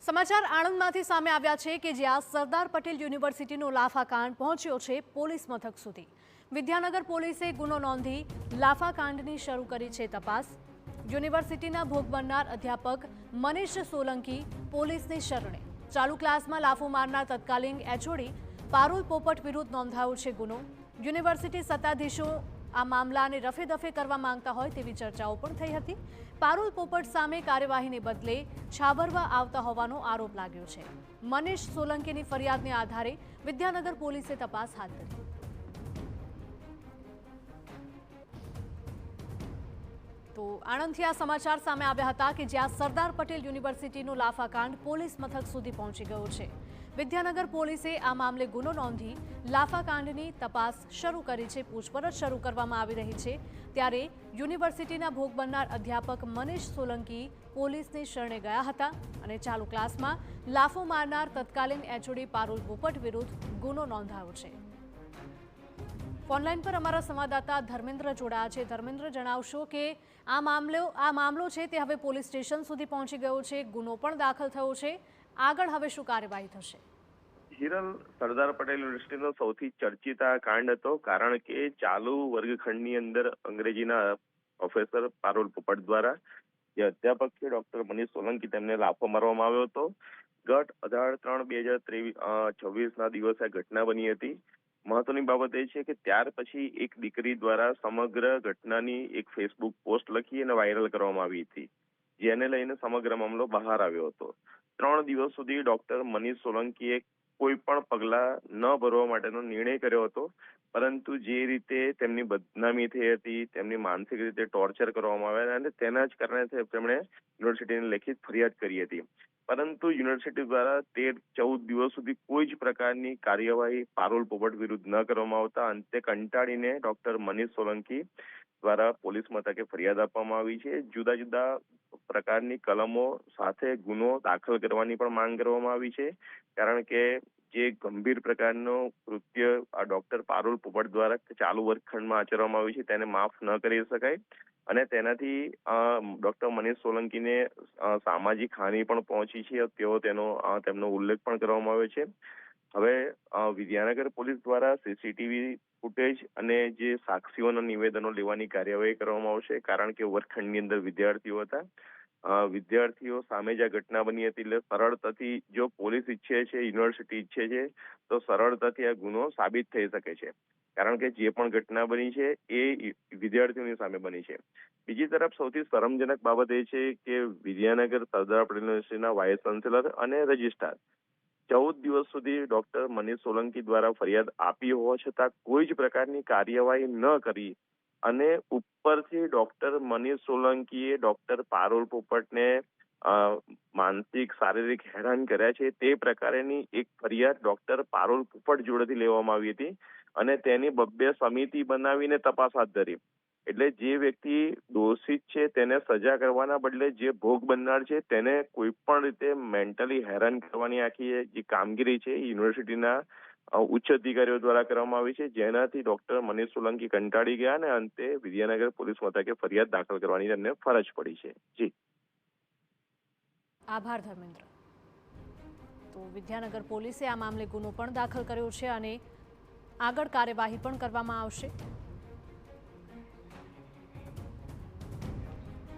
સમાચાર આણંદમાંથી સામે આવ્યા છે કે જ્યાં સરદાર પટેલ યુનિવર્સિટીનો લાફાકાંડ પહોંચ્યો છે પોલીસ મથક સુધી। વિદ્યાનગર પોલીસે ગુનો નોંધી લાફાકાંડની શરૂ કરી છે તપાસ। યુનિવર્સિટીના ભોગ બનનાર અધ્યાપક મનીષ સોલંકી પોલીસની શરણે। ચાલુ ક્લાસમાં લાફો મારનાર તત્કાલીન એચઓડી પારુલ પોપટ વિરુદ્ધ નોંધાયો છે ગુનો। યુનિવર્સિટી સત્તાધીશો આ મામલાને રફેદફે કરવા માંગતા હોય તેવી ચર્ચાઓ પણ થઈ હતી। પારુલ પોપટ સામે કાર્યવાહીને બદલે છાબરવા આવતા હોવાનો આરોપ લાગ્યો છે। મનીષ સોલંકીની ફરિયાદને આધારે વિદ્યાનગર પોલીસે તપાસ હાથ ધરી। તો આણંદથી આ સમાચાર સામે આવ્યા હતા કે જ્યાં સરદાર પટેલ યુનિવર્સિટીનો લાફાકાંડ પોલીસ મથક સુધી પહોંચી ગયો છે। વિદ્યાનગર પોલીસે આ મામલે ગુનો નોંધી લાફાકાંડની તપાસ શરૂ કરી છે। પૂછપરછ શરૂ કરવામાં આવી રહી છે ત્યારે યુનિવર્સિટીના ભોગ બનનાર અધ્યાપક મનીષ સોલંકી પોલીસની શરણે ગયા હતા અને ચાલુ ક્લાસમાં લાફો મારનાર તત્કાલીન એચઓડી પારુલ પોપટ વિરુદ્ધ ગુનો નોંધાયો છે। ફોનલાઈન પર અમારા સંવાદદાતા ધર્મેન્દ્ર જોડાયા છે। ધર્મેન્દ્ર, જણાવશો કે આ મામલો છે તે હવે પોલીસ સ્ટેશન સુધી પહોંચી ગયો છે, ગુનો પણ દાખલ થયો છે, આગળ હવે શું કાર્યવાહી થશે? હિરલ, સરદાર પટેલ યુનિવર્સિટીનો સૌથી ચર્ચિત આ કાંડ હતો, કારણ કે ચાલુ વર્ગખંડની અંદર અંગ્રેજીના પ્રોફેસર પારુલ પોપટ દ્વારા જે અધ્યાપક છે ડોક્ટર મનીષ સોલંકી તેમને લાફો મારવામાં આવ્યો હતો। ગત 18/3/2026 દિવસે આ ઘટના બની હતી। મહત્વની બાબત એ છે કે ત્યાર પછી એક દીકરી દ્વારા સમગ્ર ઘટનાની એક ફેસબુક પોસ્ટ લખી અને વાયરલ કરવામાં આવી હતી, જેને લઈને સમગ્ર મામલો બહાર આવ્યો હતો। 3 દિવસ સુધી ડોક્ટર મનીષ સોલંકીએ કોઈ પણ પગલા ન ભરવા માટેનો નિર્ણય કર્યો હતો, પરંતુ જે રીતે તેમની બદનામી થઈ હતી, તેમની માનસિક રીતે ટોર્ચર કરવામાં આવ્યા અને તેના જ કારણે તેમણે યુનિવર્સિટીને લેખિત ફરિયાદ કરી હતી, પરંતુ યુનિવર્સિટી દ્વારા 13-14 દિવસ સુધી કોઈ જ પ્રકારની કાર્યવાહી પારુલ પોપટ વિરુદ્ધ ન કરવામાં આવતા અંતે કંટાળીને ડોક્ટર મનીષ સોલંકી દ્વારા પોલીસ મથકે ફરિયાદ આપવામાં આવી છે। જુદા જુદા પ્રકારની કલમો સાથે ગુનો દાખલ કરવાની પણ માંગ કરવામાં આવી છે, કારણ કે જે ગંભીર પ્રકારનો કૃત્ય આ ડોક્ટર પારુલ પોપટ દ્વારા ચાલુ વર્ગખંડમાં આચરવામાં આવ્યું છે તેને માફ ન કરી શકાય અને તેનાથી ડોક્ટર મનીષ સોલંકીને સામાજિક હાનિ પણ પહોંચી છે, તેમનો ઉલ્લેખ પણ કરવામાં આવ્યો છે। હવે વિદ્યાનગર પોલીસ દ્વારા સીસીટીવી ફૂટેજ અને જે સાક્ષીઓના નિવેદનો લેવાની કાર્યવાહી કરવામાં આવશે, કારણ કે વર્ગખંડની અંદર વિદ્યાર્થીઓ હતા। વિદ્યાર્થીઓ સામે જ આ ઘટના બની હતી, એટલે સરળતાથી જો પોલીસ ઈચ્છે છે, યુનિવર્સિટી ઈચ્છે છે તો સરળતાથી આ ગુનો સાબિત થઈ શકે છે, કારણ કે જે પણ ઘટના બની છે એ વિદ્યાર્થીઓની સામે બની છે। બીજી તરફ સૌથી શરમજનક બાબત એ છે કે વિદ્યાનગર સરદાર પટેલ યુનિવર્સિટીના વાઇસ ચાન્સેલર અને રજિસ્ટ્રાર 14 દિવસ સુધી ડોક્ટર મનીષ સોલંકી દ્વારા ફરિયાદ આપી હોવા છતાં કોઈ જ પ્રકારની કાર્યવાહી ન કરી અને ઉપરથી ડોક્ટર મનીષ સોલંકીએ ડોક્ટર પારુલ પોપટને માનસિક શારીરિક હેરાન કર્યા છે તે પ્રકારેની એક ફરિયાદ ડોક્ટર પારુલ પોપટ જોડેથી લેવામાં આવી હતી અને તેની 2 સમિતિ બનાવીને તપાસ હાથ ધરી। એટલે જે વ્યક્તિ દોષિત છે તેને સજા કરવાના બદલે જે ભોગ બનનાર છે તેને કોઈ પણ રીતે મેન્ટલી હેરાન કરવાની આખી જે કામગીરી છે યુનિવર્સિટીના ઉચ્ચ અધિકારીઓ દ્વારા કરવામાં આવી છે, જેનાથી ડોક્ટર મનીષ સોલંકી કંટાળી ગયા અને અંતે વિદ્યાનગર પોલીસ મથકે ફરિયાદ દાખલ કરવાની તેમને ફરજ પડી છે। જી, આભાર ધર્મેન્દ્ર। તો વિદ્યાનગર પોલીસે આ મામલે ગુનો પણ દાખલ કર્યો છે અને આગળ કાર્યવાહી પણ કરવામાં આવશે।